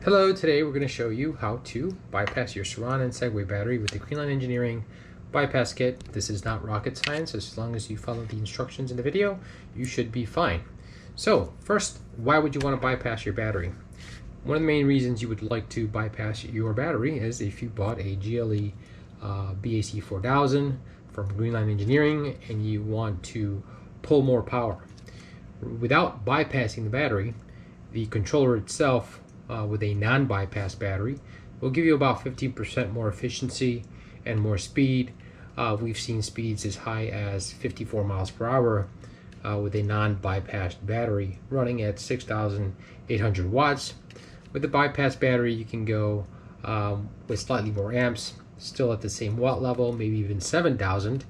Hello, today we're going to show you how to bypass your Surron Segway battery with the Greenline Engineering bypass kit. This is not rocket science. As long as you follow the instructions in the video, you should be fine. So first, why would you want to bypass your battery? One of the main reasons you would like to bypass your battery is if you bought a GLE BAC4000 from Greenline Engineering and you want to pull more power. Without bypassing the battery, the controller itself with a non-bypass battery will give you about 15% more efficiency and more speed. We've seen speeds as high as 54 miles per hour with a non-bypassed battery running at 6,800 watts. With the bypass battery, you can go with slightly more amps, still at the same watt level, maybe even 7,000,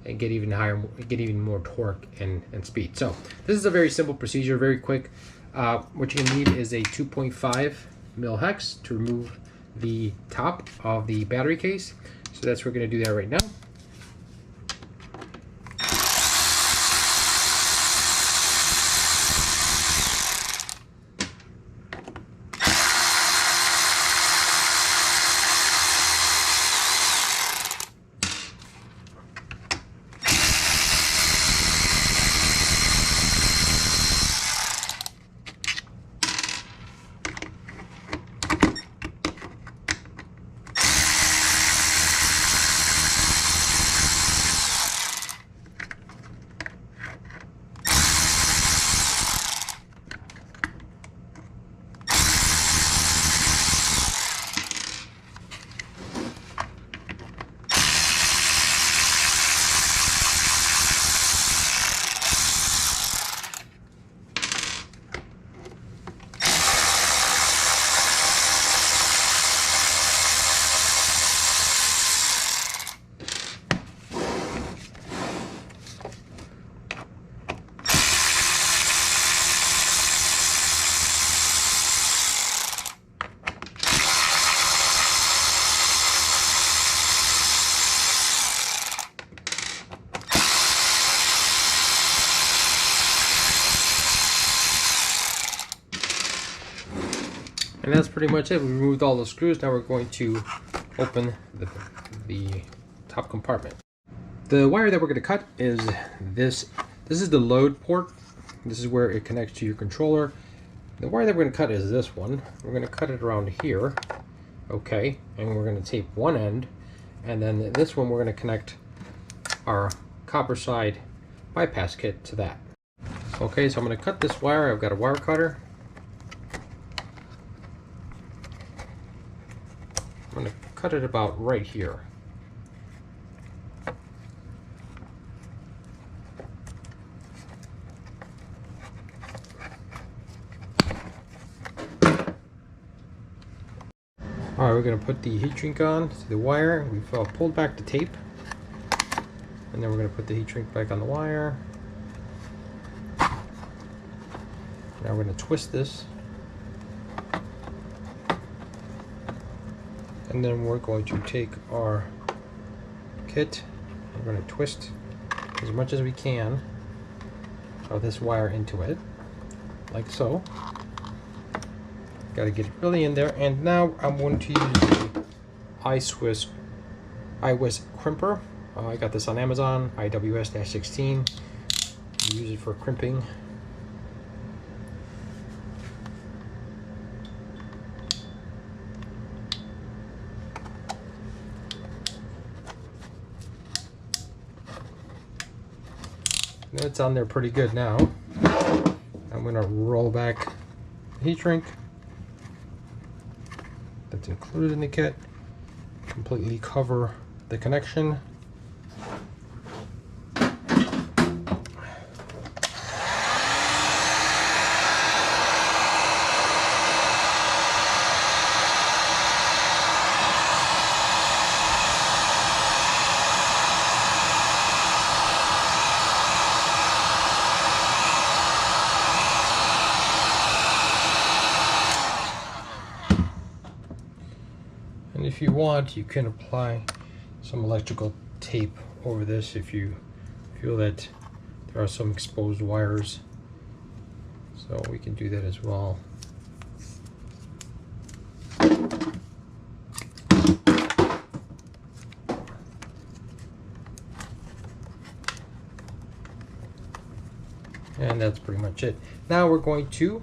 and get even higher, get even more torque and speed. So this is a very simple procedure, very quick. What you're gonna need is a 2.5 mil hex to remove the top of the battery case. So that's we're gonna do that right now. And that's pretty much it. We removed all the screws. Now we're going to open the top compartment. The wire that we're going to cut is this. This is the load port. This is where it connects to your controller. The wire that we're going to cut is this one. We're going to cut it around here. Okay. And we're going to tape one end. And then this one we're going to connect our copper side bypass kit to that. Okay, so I'm going to cut this wire. I've got a wire cutter. I'm going to cut it about right here. Alright, we're going to put the heat shrink on to the wire. We've pulled back the tape. And then we're going to put the heat shrink back on the wire. Now we're going to twist this. And then we're going to take our kit, we're going to twist as much as we can of this wire into it, like so. Got to get it really in there. And now I'm going to use the iWis crimper. I got this on Amazon, IWS-16. Use it for crimping. It's on there pretty good now. I'm going to roll back the heat shrink that's included in the kit, completely cover the connection. And if you want, you can apply some electrical tape over this if you feel that there are some exposed wires. So we can do that as well. And that's pretty much it. Now we're going to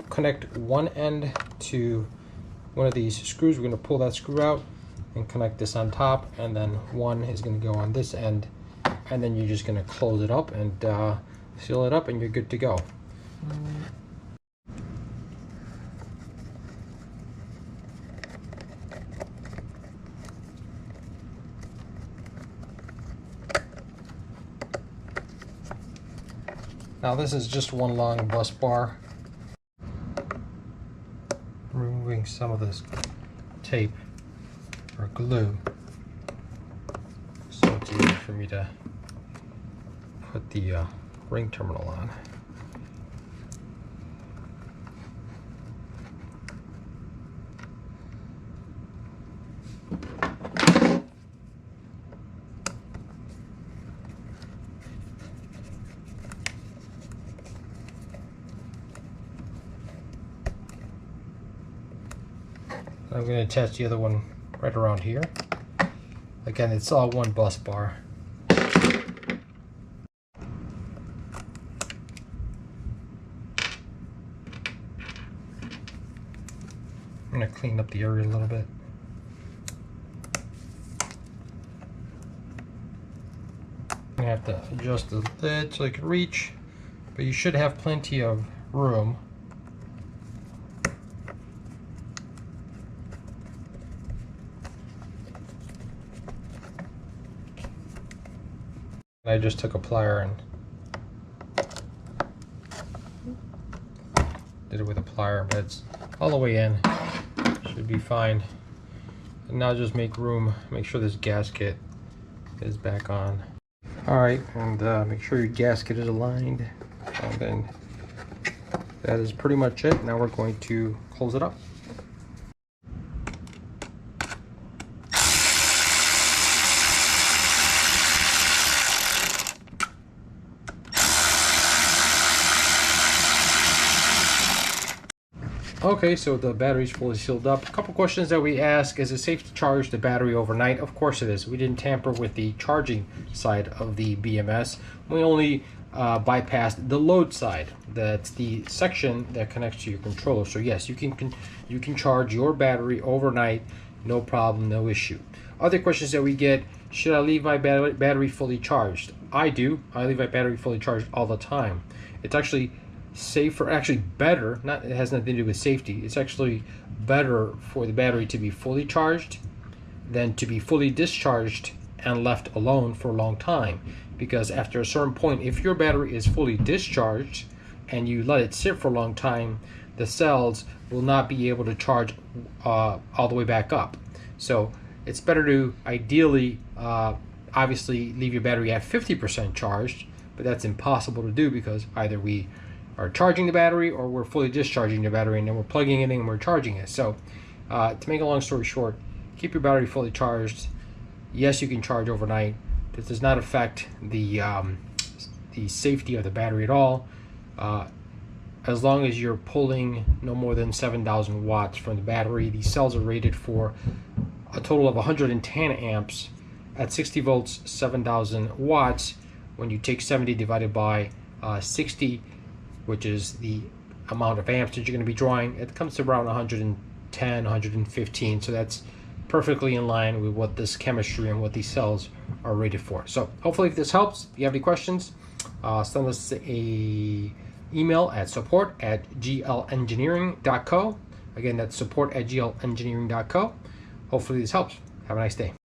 connect one end to one of these screws. We're going to pull that screw out and connect this on top, and then one is going to go on this end, and then you're just going to close it up and seal it up, and you're good to go. Now this is just one long bus bar. Removing some of this tape or glue so it's easy for me to put the ring terminal on. I'm going to attach the other one right around here. Again, it's all one bus bar. I'm going to clean up the area a little bit. I have to adjust the lid so I can reach, but you should have plenty of room. I just took a plier and did it with a plier, but it's all the way in. Should be fine. And now just make room, make sure this gasket is back on. Alright, and make sure your gasket is aligned. And then that is pretty much it. Now we're going to close it up. Okay, so the battery's fully sealed up. A couple questions that we ask: is it safe to charge the battery overnight? Of course it is. We didn't tamper with the charging side of the BMS. We only bypassed the load side. That's the section that connects to your controller. So yes, you can charge your battery overnight, no problem, no issue. Other questions that we get: should I leave my battery fully charged? I do. I leave my battery fully charged all the time. It's actually safer, actually better, not, it has nothing to do with safety, it's actually better for the battery to be fully charged than to be fully discharged and left alone for a long time. Because after a certain point, if your battery is fully discharged and you let it sit for a long time, the cells will not be able to charge all the way back up. So it's better to ideally obviously leave your battery at 50% charged, but that's impossible to do because either we are charging the battery or we're fully discharging the battery and then we're plugging it in and we're charging it. So to make a long story short, keep your battery fully charged. Yes, you can charge overnight. This does not affect the safety of the battery at all. As long as you're pulling no more than 7,000 watts from the battery. These cells are rated for a total of 110 amps at 60 volts, 7,000 watts. When you take 70 divided by 60, which is the amount of amps that you're going to be drawing, it comes to around 110, 115. So that's perfectly in line with what this chemistry and what these cells are rated for. So hopefully if this helps, if you have any questions, send us a email at support@glengineering.co. Again, that's support@glengineering.co. Hopefully this helps. Have a nice day.